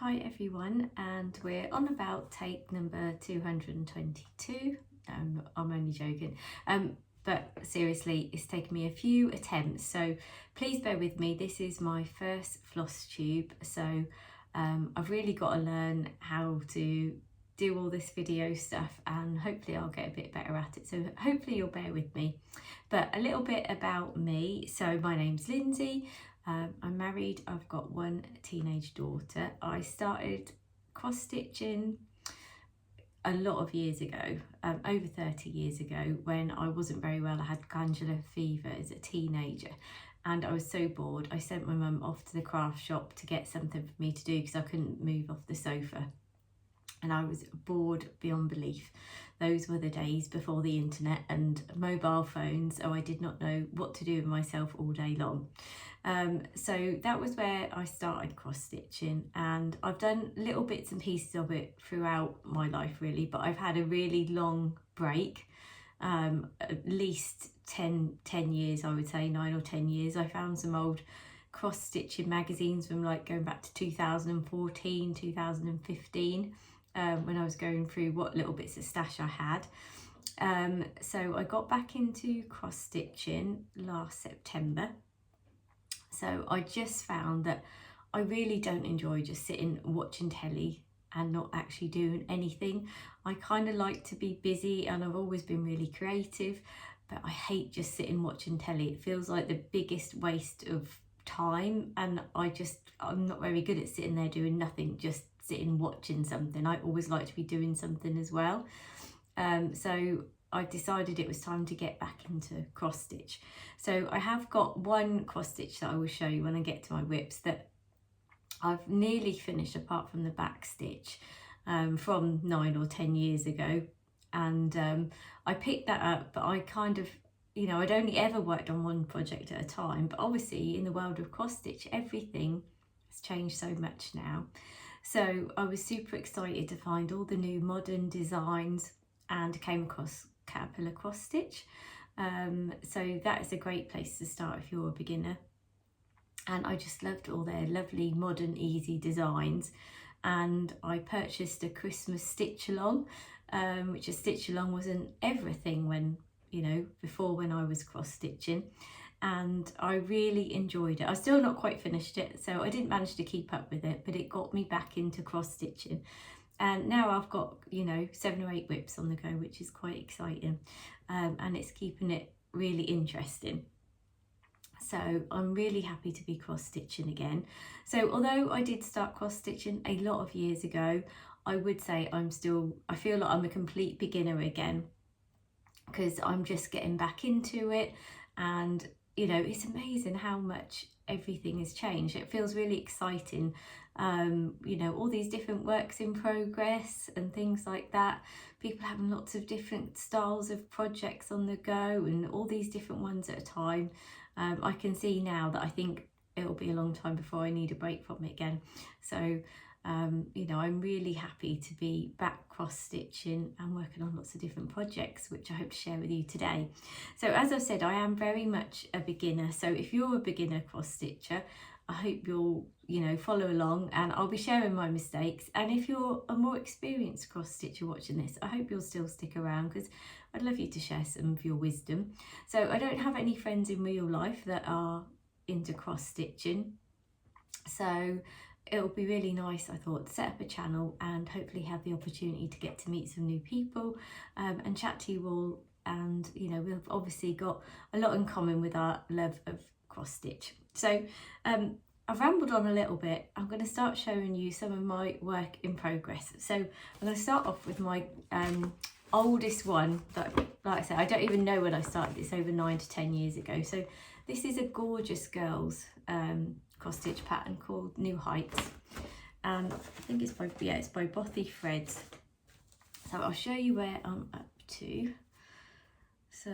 Hi everyone, and we're on about take number 222. I'm only joking, but seriously, it's taken me a few attempts, so please bear with me. This is my first floss tube, so I've really got to learn how to do all this video stuff, and hopefully I'll get a bit better at it, so hopefully you'll bear with me. But a little bit about me. So my name's Lynsey. I'm married, I've got one teenage daughter. I started cross stitching a lot of years ago, over 30 years ago, when I wasn't very well. I had glandular fever as a teenager and I was so bored. I sent my mum off to the craft shop to get something for me to do because I couldn't move off the sofa. And I was bored beyond belief. Those were the days before the internet and mobile phones, so I did not know what to do with myself all day long. So that was where I started cross stitching, and I've done little bits and pieces of it throughout my life really, but I've had a really long break, at least 10 years, I would say 9 or 10 years. I found some old cross stitching magazines from like going back to 2014, 2015. When I was going through what little bits of stash I had. So I got back into cross stitching last September. So I just found that I really don't enjoy just sitting watching telly and not actually doing anything. I kind of like to be busy, and I've always been really creative, but I hate just sitting watching telly. It feels like the biggest waste of time, and I'm not very good at sitting there doing nothing, just sitting watching something. I always like to be doing something as well. So I decided it was time to get back into cross stitch. So I have got one cross stitch that I will show you when I get to my WIPS that I've nearly finished, apart from the back stitch, from 9 or 10 years ago. And I picked that up, but I kind of, I'd only ever worked on one project at a time, but obviously in the world of cross stitch, everything has changed so much now. So I was super excited to find all the new modern designs and came across Caterpillar cross stitch. So that is a great place to start if you're a beginner. And I just loved all their lovely modern easy designs. And I purchased a Christmas stitch along, which a stitch along wasn't everything when, before when I was cross stitching. And I really enjoyed it. I've still not quite finished it, so I didn't manage to keep up with it, but it got me back into cross stitching. And now I've got, 7 or 8 WIPs on the go, which is quite exciting, and it's keeping it really interesting. So I'm really happy to be cross stitching again. So although I did start cross stitching a lot of years ago, I would say I feel like I'm a complete beginner again, because I'm just getting back into it. And it's amazing how much everything has changed. It feels really exciting. All these different works in progress and things like that. People having lots of different styles of projects on the go, and all these different ones at a time. I can see now that I think it'll be a long time before I need a break from it again. So I'm really happy to be back cross stitching and working on lots of different projects, which I hope to share with you today. So as I've said, I am very much a beginner. So if you're a beginner cross stitcher, I hope you'll, follow along, and I'll be sharing my mistakes. And if you're a more experienced cross stitcher watching this, I hope you'll still stick around, because I'd love you to share some of your wisdom. So I don't have any friends in real life that are into cross stitching. So it'll be really nice, I thought, to set up a channel and hopefully have the opportunity to get to meet some new people, and chat to you all. And we've obviously got a lot in common with our love of cross stitch. So I've rambled on a little bit. I'm going to start showing you some of my work in progress. So I'm going to start off with my oldest one that, like I said, I don't even know when I started. It's over 9 to 10 years ago. So this is a gorgeous girls cross stitch pattern called New Heights, and I think it's by Bothy Threads. So I'll show you where I'm up to. So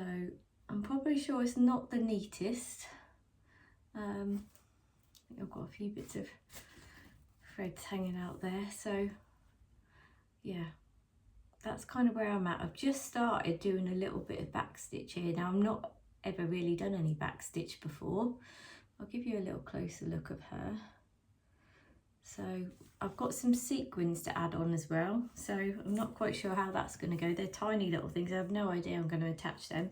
I'm probably sure it's not the neatest. I think I've got a few bits of threads hanging out there. So yeah, that's kind of where I'm at. I've just started doing a little bit of back stitch here. Now, I've not ever really done any back stitch before. I'll give you a little closer look of her. So I've got some sequins to add on as well, so I'm not quite sure how that's going to go. They're tiny little things, I have no idea I'm going to attach them.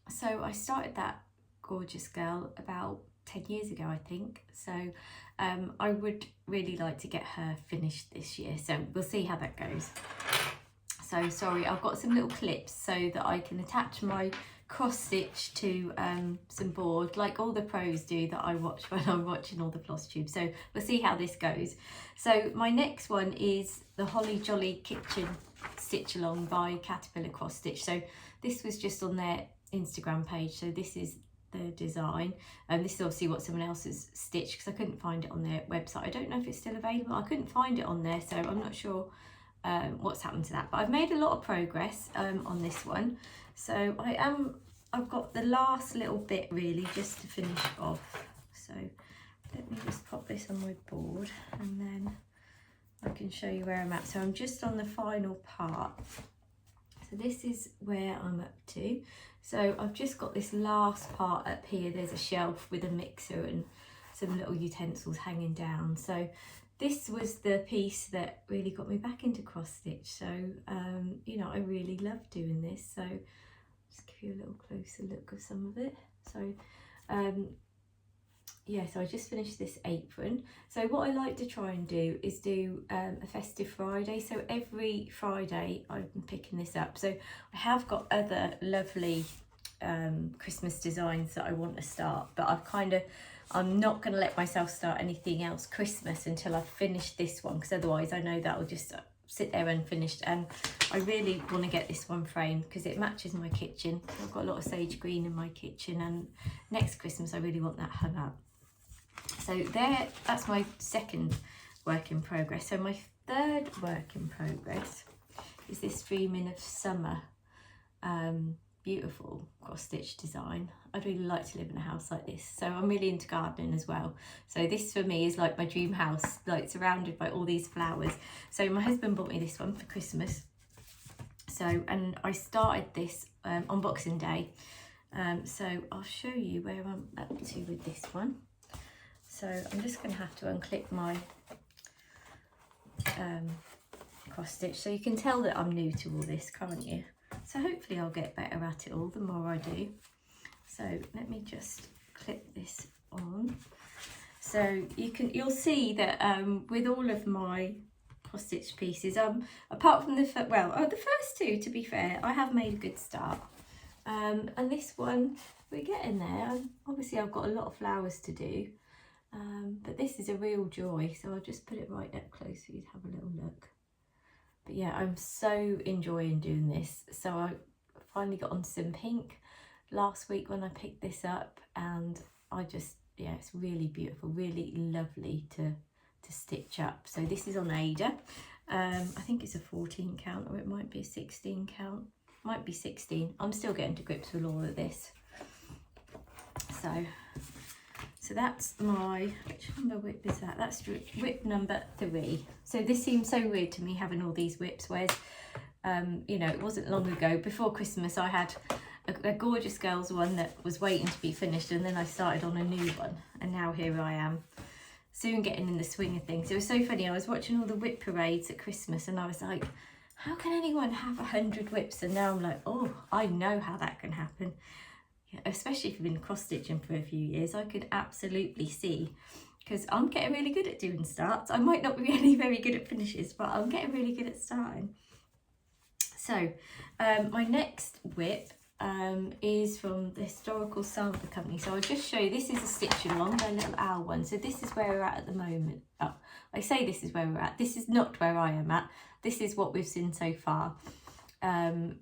So I started that gorgeous girl about 10 years ago, I think, so I would really like to get her finished this year, so we'll see how that goes. So sorry, I've got some little clips so that I can attach my cross stitch to some board, like all the pros do that I watch when I'm watching all the Flosstube. So we'll see how this goes. So my next one is the Holly Jolly Kitchen Stitch Along by Caterpillar Cross Stitch. So this was just on their Instagram page, so this is the design, and this is obviously what someone else has stitched because I couldn't find it on their website. I don't know if it's still available. I couldn't find it on there, so I'm not sure what's happened to that, but I've made a lot of progress on this one. So I've got the last little bit really just to finish off. So let me just pop this on my board and then I can show you where I'm at. So I'm just on the final part. So this is where I'm up to. So I've just got this last part up here. There's a shelf with a mixer and some little utensils hanging down. So this was the piece that really got me back into cross stitch. So, you know, I really love doing this. So just give you a little closer look of some of it. So, yeah, so I just finished this apron. So what I like to try and do is do a festive Friday. So every Friday I've been picking this up. So I have got other lovely Christmas designs that I want to start, but I'm not going to let myself start anything else Christmas until I've finished this one, because otherwise I know that will just sit there unfinished. And I really want to get this one framed because it matches my kitchen. I've got a lot of sage green in my kitchen, and next Christmas I really want that hung up. So that's my second work in progress. So my third work in progress is this Dreaming of Summer beautiful cross stitch design. I'd really like to live in a house like this. So I'm really into gardening as well. So this for me is like my dream house, like surrounded by all these flowers. So my husband bought me this one for Christmas. So, and I started this on Boxing Day. So I'll show you where I'm up to with this one. So I'm just going to have to unclip my cross stitch, so you can tell that I'm new to all this, can't you? So hopefully I'll get better at it all the more I do. So let me just clip this on. So you'll see that with all of my cross stitch pieces, apart from the first two, to be fair, I have made a good start. And this one, we're getting there. Obviously I've got a lot of flowers to do. But this is a real joy, so I'll just put it right up close for you to have a little look. But yeah, I'm so enjoying doing this. So I finally got on some pink last week when I picked this up, and yeah, it's really beautiful, really lovely to stitch up. So this is on Ada. I think it's a 14 count, or it might be a 16 count. Might be 16. I'm still getting to grips with all of this. So that's which number WIP is that? That's WIP number 3. So this seems so weird to me, having all these WIPs, whereas, you know, it wasn't long ago. Before Christmas, I had a gorgeous girls one that was waiting to be finished, and then I started on a new one, and now here I am, soon getting in the swing of things. It was so funny. I was watching all the WIP parades at Christmas, and I was like, how can anyone have 100 WIPs? And now I'm like, oh, I know how that can happen. Especially if you've been cross stitching for a few years, I could absolutely see, because I'm getting really good at doing starts. I might not be really very good at finishes, but I'm getting really good at starting. So my next WIP is from the Historical Sample Company. So I'll just show you, this is a stitch along, their little owl one. So this is where we're at the moment. Oh, I say this is where we're at. This is not where I am at. This is what we've seen so far.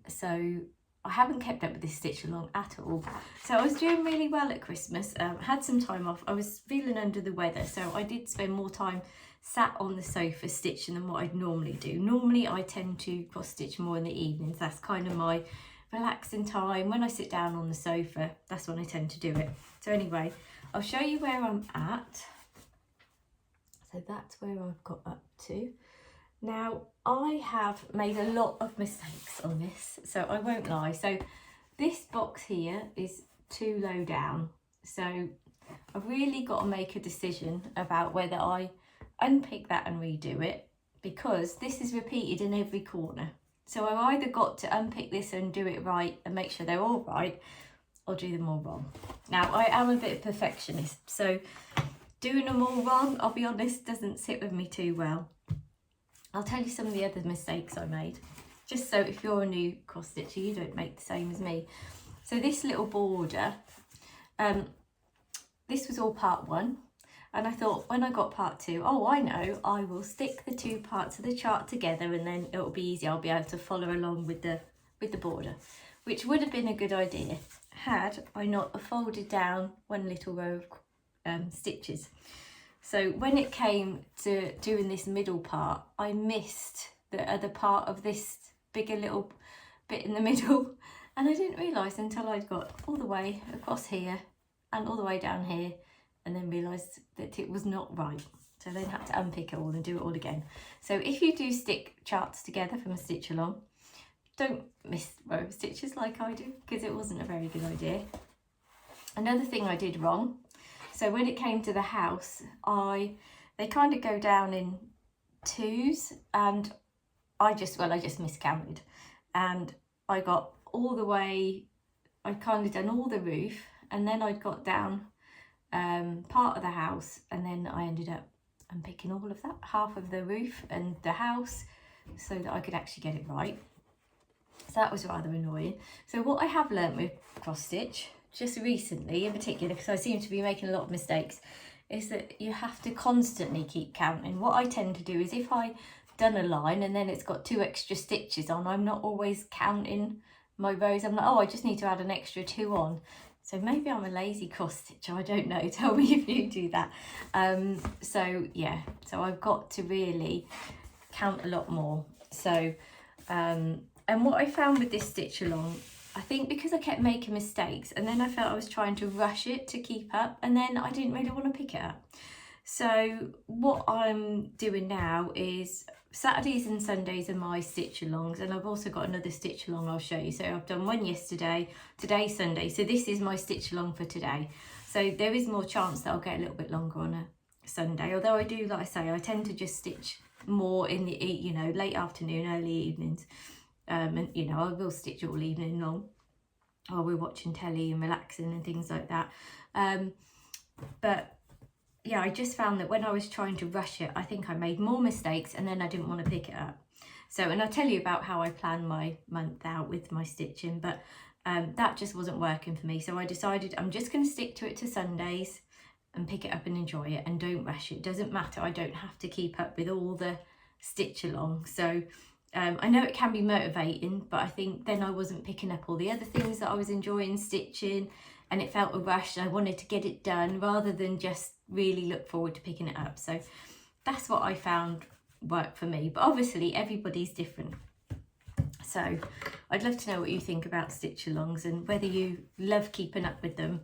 So I haven't kept up with this stitch along at all. So I was doing really well at Christmas. Had some time off. I was feeling under the weather, so I did spend more time sat on the sofa stitching than what I'd normally do. Normally I tend to cross stitch more in the evenings. That's kind of my relaxing time. When I sit down on the sofa, that's when I tend to do it. So anyway, I'll show you where I'm at. So that's where I've got up to. Now, I have made a lot of mistakes on this, so I won't lie. So this box here is too low down. So I've really got to make a decision about whether I unpick that and redo it, because this is repeated in every corner. So I've either got to unpick this and do it right and make sure they're all right, or do them all wrong. Now, I am a bit of a perfectionist, so doing them all wrong, I'll be honest, doesn't sit with me too well. I'll tell you some of the other mistakes I made, just so if you're a new cross stitcher, you don't make the same as me. So this little border, this was all part 1. And I thought when I got part 2, oh, I know, I will stick the 2 parts of the chart together and then it'll be easy. I'll be able to follow along with the border, which would have been a good idea had I not folded down one little row of stitches. So when it came to doing this middle part, I missed the other part of this bigger little bit in the middle, and I didn't realise until I'd got all the way across here and all the way down here, and then realised that it was not right. So then had to unpick it all and do it all again. So if you do stick charts together from a stitch along, don't miss row of stitches like I do, because it wasn't a very good idea. Another thing I did wrong, so when it came to the house, they kind of go down in 2s, and I just miscounted, and I got all the way, I'd kind of done all the roof, and then I'd got down part of the house, and then I ended up unpicking all of that, half of the roof and the house, so that I could actually get it right. So that was rather annoying. So what I have learnt with cross stitch, just recently in particular, because I seem to be making a lot of mistakes, is that you have to constantly keep counting. What I tend to do is if I done a line and then it's got 2 extra stitches on, I'm not always counting my rows. I'm like, oh, I just need to add an extra 2 on. So maybe I'm a lazy cross stitcher, I don't know, tell me if you do that. So yeah, so I've got to really count a lot more. So, and what I found with this stitch along, I think because I kept making mistakes, and then I felt I was trying to rush it to keep up, and then I didn't really want to pick it up. So what I'm doing now is Saturdays and Sundays are my stitch alongs, and I've also got another stitch along I'll show you. So I've done one yesterday, today's Sunday, so this is my stitch along for today. So there is more chance that I'll get a little bit longer on a Sunday, although I do, like I say, I tend to just stitch more in the, you know, late afternoon, early evenings, and you know, I will stitch all evening long while we're watching telly and relaxing and things like that. But yeah, I just found that when I was trying to rush it, I think I made more mistakes, and then I didn't want to pick it up. So, and I'll tell you about how I plan my month out with my stitching, but that just wasn't working for me. So I decided I'm just going to stick to it to Sundays and pick it up and enjoy it, and don't rush it. It doesn't matter, I don't have to keep up with all the stitch along. So I know it can be motivating, but I think then I wasn't picking up all the other things that I was enjoying stitching, and it felt a rush, and I wanted to get it done rather than just really look forward to picking it up. So that's what I found worked for me, but obviously everybody's different. So I'd love to know what you think about stitch alongs, and whether you love keeping up with them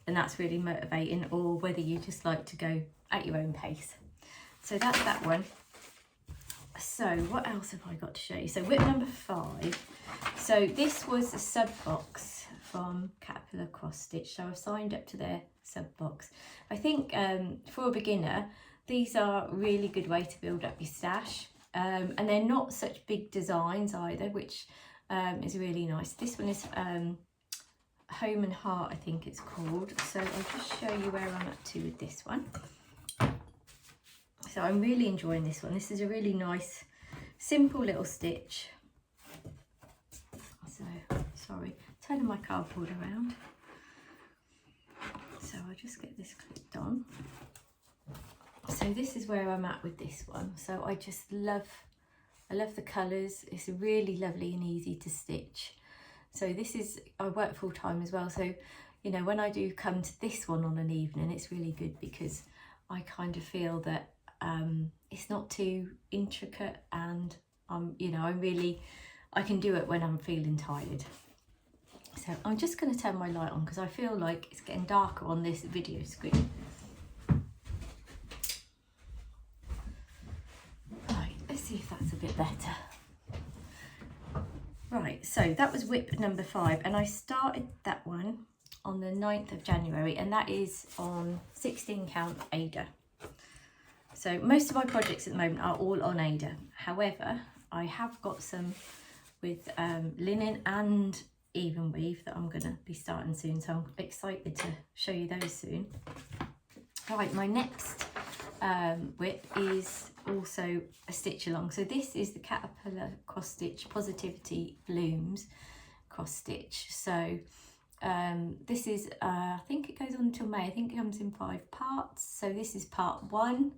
and that's really motivating, or whether you just like to go at your own pace. So that's that one. So what else have I got to show you? So WIP number 5. So this was a sub box from Caterpillar Cross Stitch, so I've signed up to their sub box. I think for a beginner, these are a really good way to build up your stash, and they're not such big designs either, which is really nice. This one is Home and Heart, I think it's called. So I'll just show you where I'm up to with this one. So I'm really enjoying this one. This is a really nice, simple little stitch. So, sorry, turning my cardboard around. So I'll just get this clipped on. So this is where I'm at with this one. So I just love, I love the colours. It's really lovely and easy to stitch. So this is, I work full time as well. So, you know, when I do come to this one on an evening, it's really good because I kind of feel that it's not too intricate, and you know, I can do it when I'm feeling tired. So I'm just going to turn my light on because I feel like it's getting darker on this video screen. Right, let's see if that's a bit better. Right, so that was WIP number 5, and I started that one on the 9th of January, and that is on 16 count Ada. So most of my projects at the moment are all on Ada. However, I have got some with linen and even weave that I'm going to be starting soon, so I'm excited to show you those soon. Right, my next WIP is also a stitch along. So this is the Caterpillar cross stitch Positivity Blooms cross stitch. So this is I think it goes on until May. I think it comes in 5 parts, so this is part 1.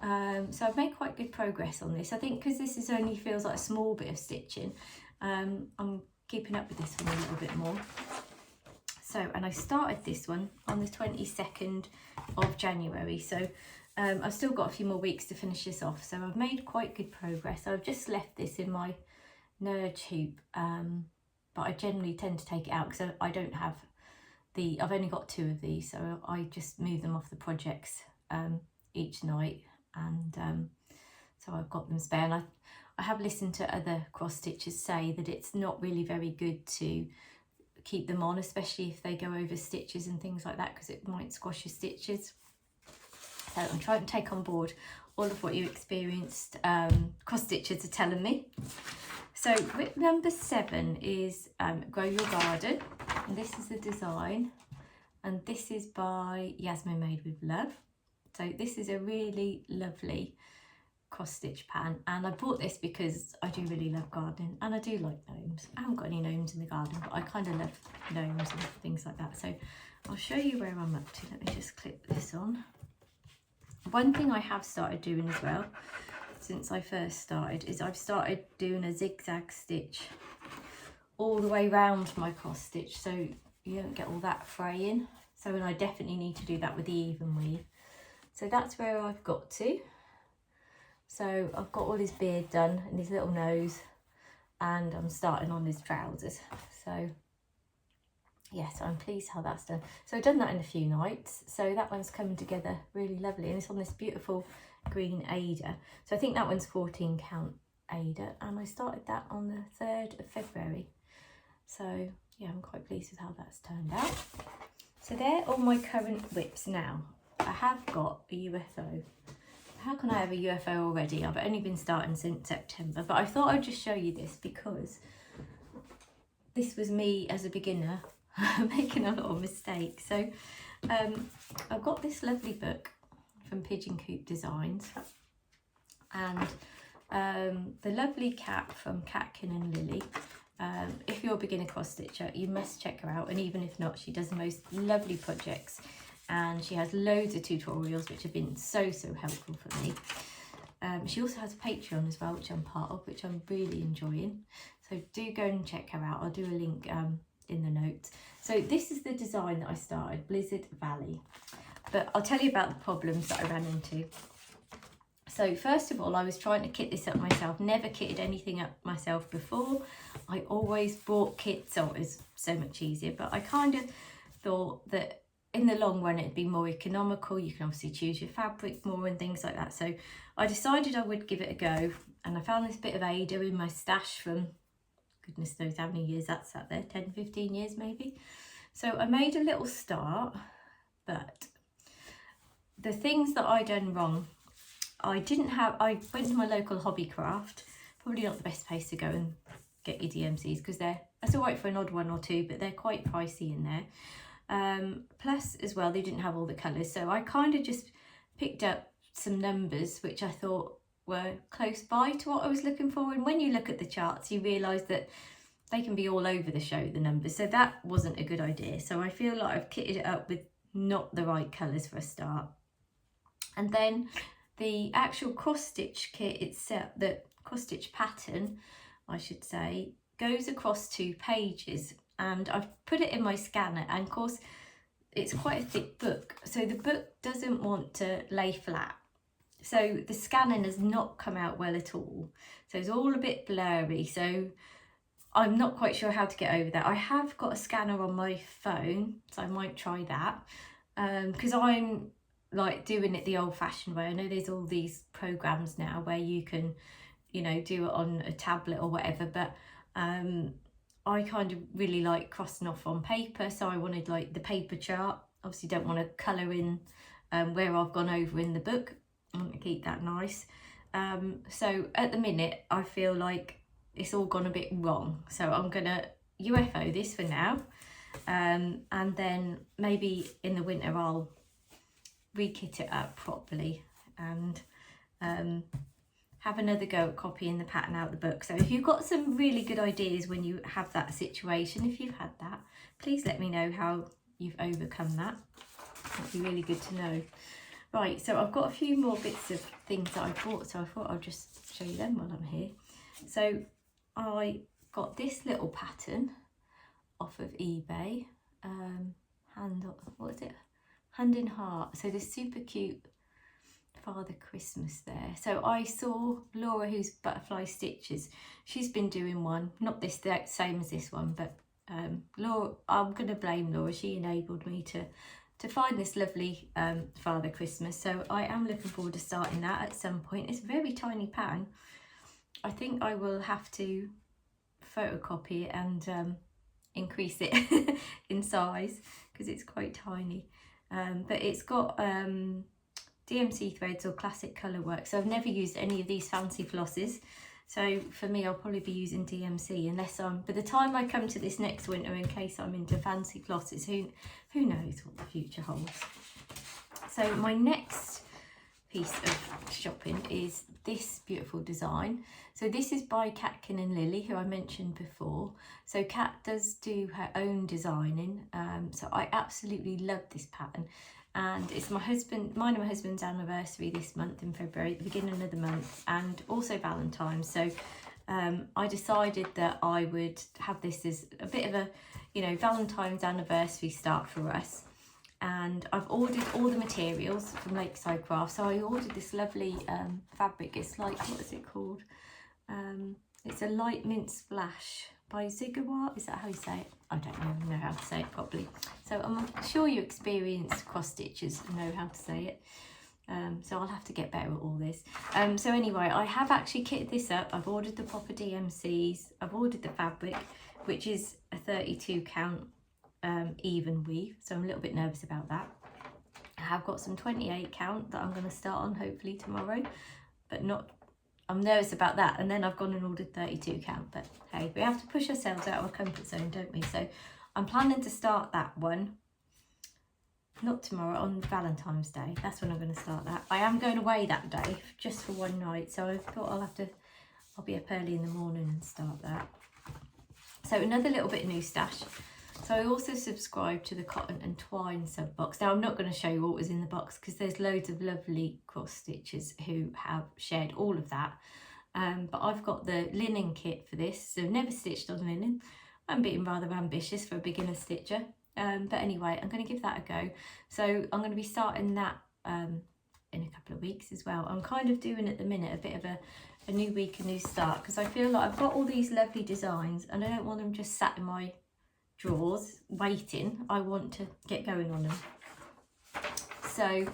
So I've made quite good progress on this. I think because this is only feels like a small bit of stitching, I'm keeping up with this one a little bit more. So, and I started this one on the 22nd of January, so I've still got a few more weeks to finish this off, so I've made quite good progress. I've just left this in my nudge hoop, but I generally tend to take it out because I don't have I've only got 2 of these, so I just move them off the projects each night, and so I've got them spare. And I have listened to other cross stitchers say that it's not really very good to keep them on, especially if they go over stitches and things like that, because it might squash your stitches. So I'm trying to take on board all of what you experienced cross stitchers are telling me. So WIP number 7 is Grow Your Garden, and this is the design, and this is by Yasmin Made with Love. So this is a really lovely cross stitch pan, and I bought this because I do really love gardening and I do like gnomes. I haven't got any gnomes in the garden, but I kind of love gnomes and things like that. So I'll show you where I'm up to. Let me just clip this on. One thing I have started doing as well since I first started is I've started doing a zigzag stitch all the way around my cross stitch, so you don't get all that fraying. So, and I definitely need to do that with the even weave. So that's where I've got to. So I've got all his beard done and his little nose, and I'm starting on his trousers. So yes, I'm pleased how that's done. So I've done that in a few nights. So that one's coming together really lovely, and it's on this beautiful green Ada. So I think that one's 14 count Ada, and I started that on the 3rd of February. So yeah, I'm quite pleased with how that's turned out. So they're all my current WIPs now. I have got a UFO. How can I have a UFO already? I've only been starting since September, but I thought I'd just show you this because this was me as a beginner making a lot of mistakes. So I've got this lovely book from Pigeon Coop Designs, and the lovely cat from Catkin and Lily. If you're a beginner cross stitcher, you must check her out, and even if not, she does the most lovely projects, and she has loads of tutorials which have been so helpful for me. She also has a Patreon as well, which I'm part of, which I'm really enjoying, so do go and check her out. I'll do a link in the notes. So this is the design that I started, Blizzard Valley, but I'll tell you about the problems that I ran into. So first of all, I was trying to kit this up myself, never kitted anything up myself before. I always bought kits, so it was so much easier, but I kind of thought that in the long run it'd be more economical. You can obviously choose your fabric more and things like that. So I decided I would give it a go, and I found this bit of Ada in my stash from goodness knows how many years that's sat there, 10-15 years maybe. So I made a little start, but the things that I done wrong, I went to my local hobby craft, probably not the best place to go and get your DMCs, because that's all right for an odd one or two, but they're quite pricey in there. Plus as well, they didn't have all the colours, so I kind of just picked up some numbers which I thought were close by to what I was looking for, and when you look at the charts you realise that they can be all over the show, the numbers, so that wasn't a good idea. So I feel like I've kitted it up with not the right colours for a start. And then the actual cross stitch kit itself, the cross stitch pattern I should say, goes across 2 pages, and I've put it in my scanner, and of course it's quite a thick book, so the book doesn't want to lay flat, so the scanning has not come out well at all, so it's all a bit blurry. So I'm not quite sure how to get over that. I have got a scanner on my phone, so I might try that, because I'm like doing it the old-fashioned way. I know there's all these programs now where you can, you know, do it on a tablet or whatever, but I kind of really like crossing off on paper, so I wanted like the paper chart. Obviously don't want to colour in where I've gone over in the book, I want to keep that nice. So at the minute I feel like it's all gone a bit wrong, so I'm gonna UFO this for now, and then maybe in the winter I'll re-kit it up properly and have another go at copying the pattern out of the book. So if you've got some really good ideas when you have that situation, if you've had that, please let me know how you've overcome that. That'd be really good to know. Right, so I've got a few more bits of things that I bought, so I thought I'll just show you them while I'm here. So I got this little pattern off of eBay, what is it? Hand in Heart. So this super cute Father Christmas there. So I saw Laura, who's Butterfly Stitches, she's been doing one, not this same as this one, but Laura, I'm going to blame Laura, she enabled me to find this lovely Father Christmas. So I am looking forward to starting that at some point. It's a very tiny pattern. I think I will have to photocopy it and increase it in size because it's quite tiny. But it's got DMC threads or classic colour work. So I've never used any of these fancy flosses. So for me, I'll probably be using DMC unless by the time I come to this next winter, in case I'm into fancy flosses, who knows what the future holds. So my next piece of shopping is this beautiful design. So this is by Catkin and Lily, who I mentioned before. So Cat does do her own designing. So I absolutely love this pattern. And it's mine and my husband's anniversary this month in February, the beginning of the month, and also Valentine's. So I decided that I would have this as a bit of a, Valentine's anniversary start for us. And I've ordered all the materials from Lakeside Craft. So I ordered this lovely fabric. It's like, what is it called? It's a light mint splash by Zigawar. Is that how you say it? I don't even know how to say it properly. So I'm sure you experienced cross stitches and know how to say it. So I'll have to get better at all this. So anyway, I have actually kitted this up. I've ordered the proper DMCs. I've ordered the fabric, which is a 32 count even weave. So I'm a little bit nervous about that. I have got some 28 count that I'm going to start on hopefully tomorrow, but I'm nervous about that. And then I've gone and ordered 32 count, but hey, we have to push ourselves out of our comfort zone, don't we? So I'm planning to start that one, not tomorrow, on Valentine's Day. That's when I'm going to start that. I am going away that day just for one night, so I thought I'll be up early in the morning and start that. So another little bit of new stash. So I also subscribed to the Cotton and Twine sub box. Now I'm not going to show you what was in the box because there's loads of lovely cross stitchers who have shared all of that. But I've got the linen kit for this, so never stitched on linen. I'm being rather ambitious for a beginner stitcher. But anyway, I'm going to give that a go. So I'm going to be starting that in a couple of weeks as well. I'm kind of doing at the minute a bit of a new week, a new start, because I feel like I've got all these lovely designs and I don't want them just sat in my drawers waiting. I want to get going on them. So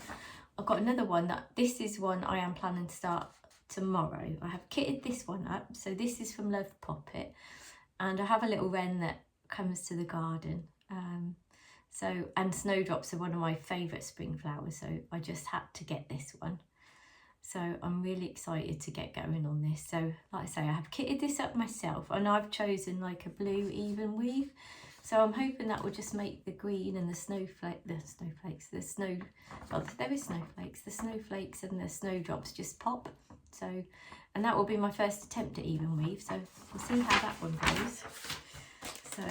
I've got another one this is one I am planning to start tomorrow. I have kitted this one up. So this is from Love Poppet, and I have a little wren that comes to the garden. And snowdrops are one of my favourite spring flowers, so I just had to get this one. So I'm really excited to get going on this. So like I say, I have kitted this up myself, and I've chosen like a blue even weave. So I'm hoping that will just make the green and the snowflakes and the snowdrops just pop. So, and that will be my first attempt at even weave. So we'll see how that one goes. So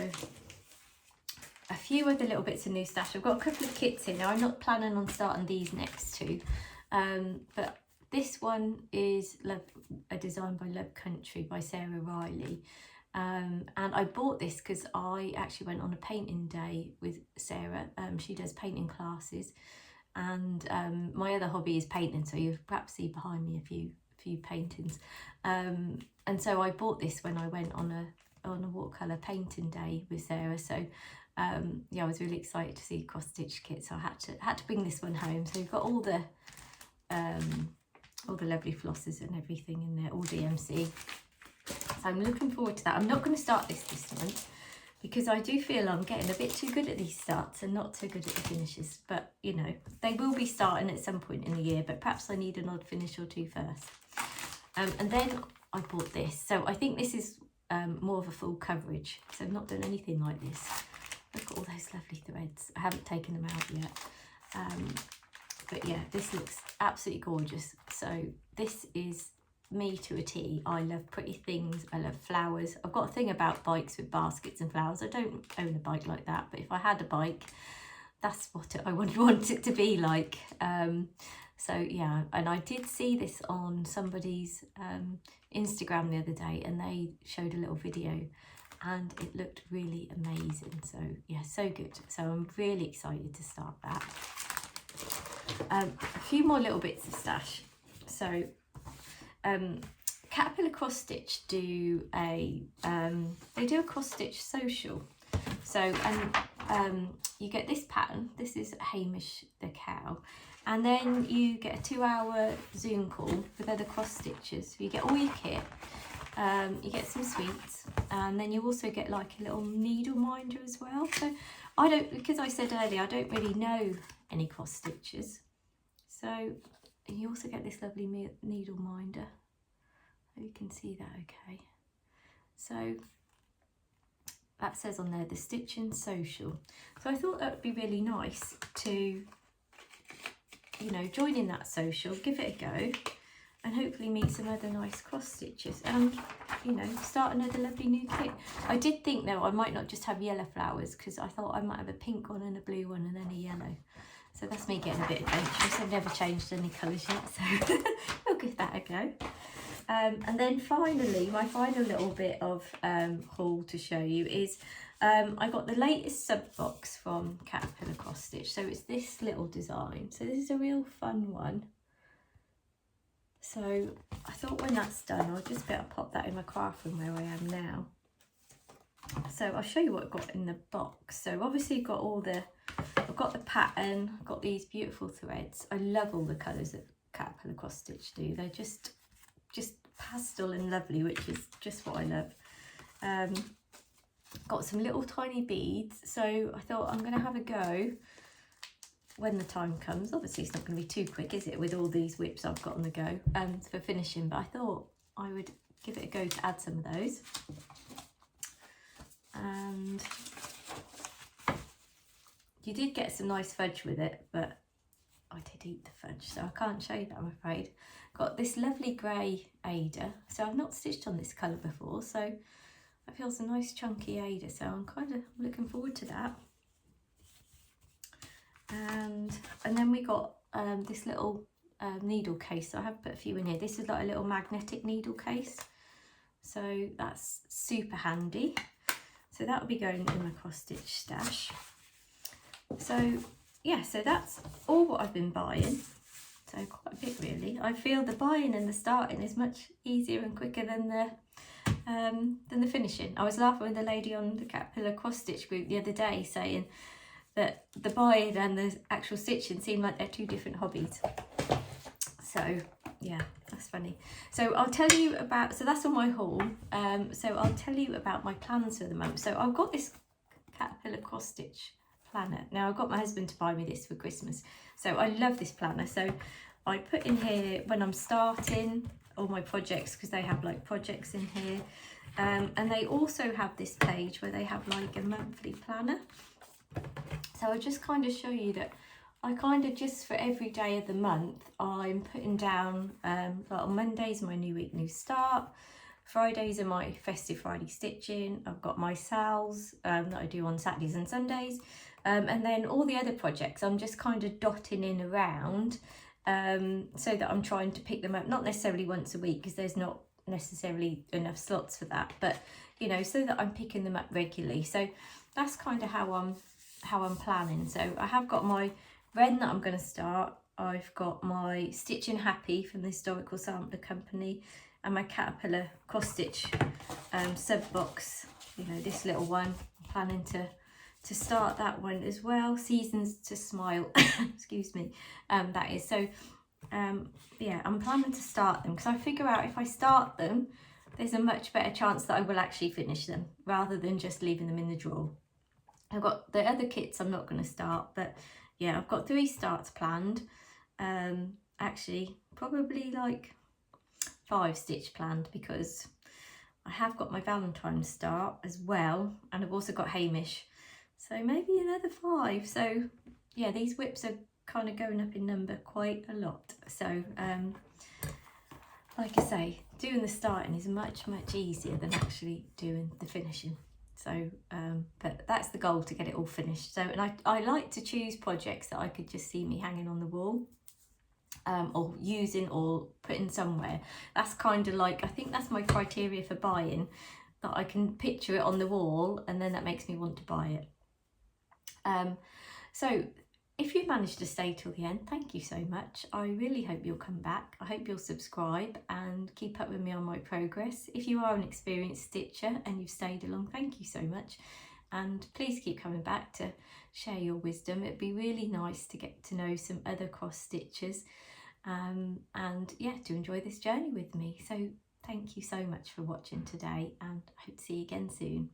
a few other little bits of new stash. I've got a couple of kits in. Now I'm not planning on starting these next two, but this one is a design by Love Country by Sarah Riley. And I bought this because I actually went on a painting day with Sarah. She does painting classes, and my other hobby is painting, so you'll perhaps see behind me a few paintings. And so I bought this when I went on a watercolour painting day with Sarah. So yeah, I was really excited to see cross stitch kit, so I had to bring this one home. So we've got all the lovely flosses and everything in there, all DMC. So I'm looking forward to that. I'm not going to start this month because I do feel I'm getting a bit too good at these starts and not so good at the finishes. But you know, they will be starting at some point in the year, but perhaps I need an odd finish or two first. And then I bought this. So I think this is more of a full coverage. So I've not done anything like this. Look at all those lovely threads. I haven't taken them out yet. But yeah, this looks absolutely gorgeous. So this is me to a T. I love pretty things. I love flowers. I've got a thing about bikes with baskets and flowers. I don't own a bike like that, but if I had a bike, that's what I would want it to be like. So yeah, and I did see this on somebody's Instagram the other day, and they showed a little video and it looked really amazing. So yeah, so good. So I'm really excited to start that. A few more little bits of stash. So Caterpillar Cross Stitch do a they do a cross stitch social. So you get this pattern. This is Hamish the cow, and then you get a 2-hour Zoom call with other cross stitchers. You get all your kit. You get some sweets, and then you also get like a little needle minder as well. So I don't, because I said earlier, I don't really know any cross stitchers. So you also get this lovely needle minder. You can see that okay. So that says on there the Stitching Social. So I thought that would be really nice to, you know, join in that social, give it a go, and hopefully meet some other nice cross stitches and, you know, start another lovely new kit. I did think though I might not just have yellow flowers, because I thought I might have a pink one and a blue one and then a yellow. So that's me getting a bit adventurous. I've never changed any colours yet, so we'll give that a go. And then finally, my final little bit of haul to show you is I got the latest sub box from Caterpillar Cross Stitch. So it's this little design. So this is a real fun one. So I thought when that's done, I'll just better pop that in my craft room where I am now. So I'll show you what I've got in the box. So obviously got all the, I've got the pattern, I've got these beautiful threads. I love all the colours that Caterpillar Cross Stitch do. They're just pastel and lovely, which is just what I love. Got some little tiny beads. So I thought I'm going to have a go when the time comes. Obviously it's not going to be too quick, is it, with all these WIPs I've got on the go for finishing, but I thought I would give it a go to add some of those. And you did get some nice fudge with it, but I did eat the fudge, so I can't show you that, I'm afraid. Got this lovely grey Ada. So I've not stitched on this colour before, so I feel it's a nice chunky Ada, so I'm kind of looking forward to that. And then we got this little needle case. So I have put a few in here. This is like a little magnetic needle case, so that's super handy. So that'll be going in my cross stitch stash. So yeah, so that's all what I've been buying. So quite a bit really. I feel the buying and the starting is much easier and quicker than the finishing. I was laughing with the lady on the Caterpillar Cross Stitch group the other day saying that the buying and the actual stitching seem like they're two different hobbies. So yeah, that's funny. So I'll tell you about, so that's on my haul. So I'll tell you about my plans for the month. So I've got this Caterpillar Cross Stitch planner. Now I got my husband to buy me this for Christmas. So I love this planner. So I put in here when I'm starting all my projects, because they have like projects in here. And they also have this page where they have like a monthly planner. So I'll just kind of show you that I kind of just for every day of the month, I'm putting down, like on Mondays, my new week, new start. Fridays are my festive Friday stitching. I've got my sales that I do on Saturdays and Sundays. And then all the other projects, I'm just kind of dotting in around so that I'm trying to pick them up, not necessarily once a week, because there's not necessarily enough slots for that, but you know, so that I'm picking them up regularly. So that's kind of how I'm planning. So I have got my Wren that I'm going to start. I've got my Stitching Happy from the Historical Sampler Company, and my Caterpillar Cross Stitch sub box, you know, this little one. I'm planning to start that one as well. Seasons to Smile, excuse me, that is. So yeah, I'm planning to start them, because I figure out if I start them there's a much better chance that I will actually finish them rather than just leaving them in the drawer. I've got the other kits I'm not going to start, but yeah, I've got 3 starts planned. Actually, probably like 5 stitch planned, because I have got my Valentine's start as well, and I've also got Hamish, so maybe another 5. So yeah, these WIPs are kind of going up in number quite a lot. So like I say, doing the starting is much easier than actually doing the finishing. So but that's the goal, to get it all finished. So, and I like to choose projects that I could just see me hanging on the wall, or using or putting somewhere. That's kind of like, I think that's my criteria for buying, that I can picture it on the wall and then that makes me want to buy it. So if you've managed to stay till the end, thank you so much. I really hope you'll come back. I hope you'll subscribe and keep up with me on my progress. If you are an experienced stitcher and you've stayed along, thank you so much. And please keep coming back to share your wisdom. It'd be really nice to get to know some other cross stitchers, and yeah, to enjoy this journey with me. So thank you so much for watching today, and I hope to see you again soon.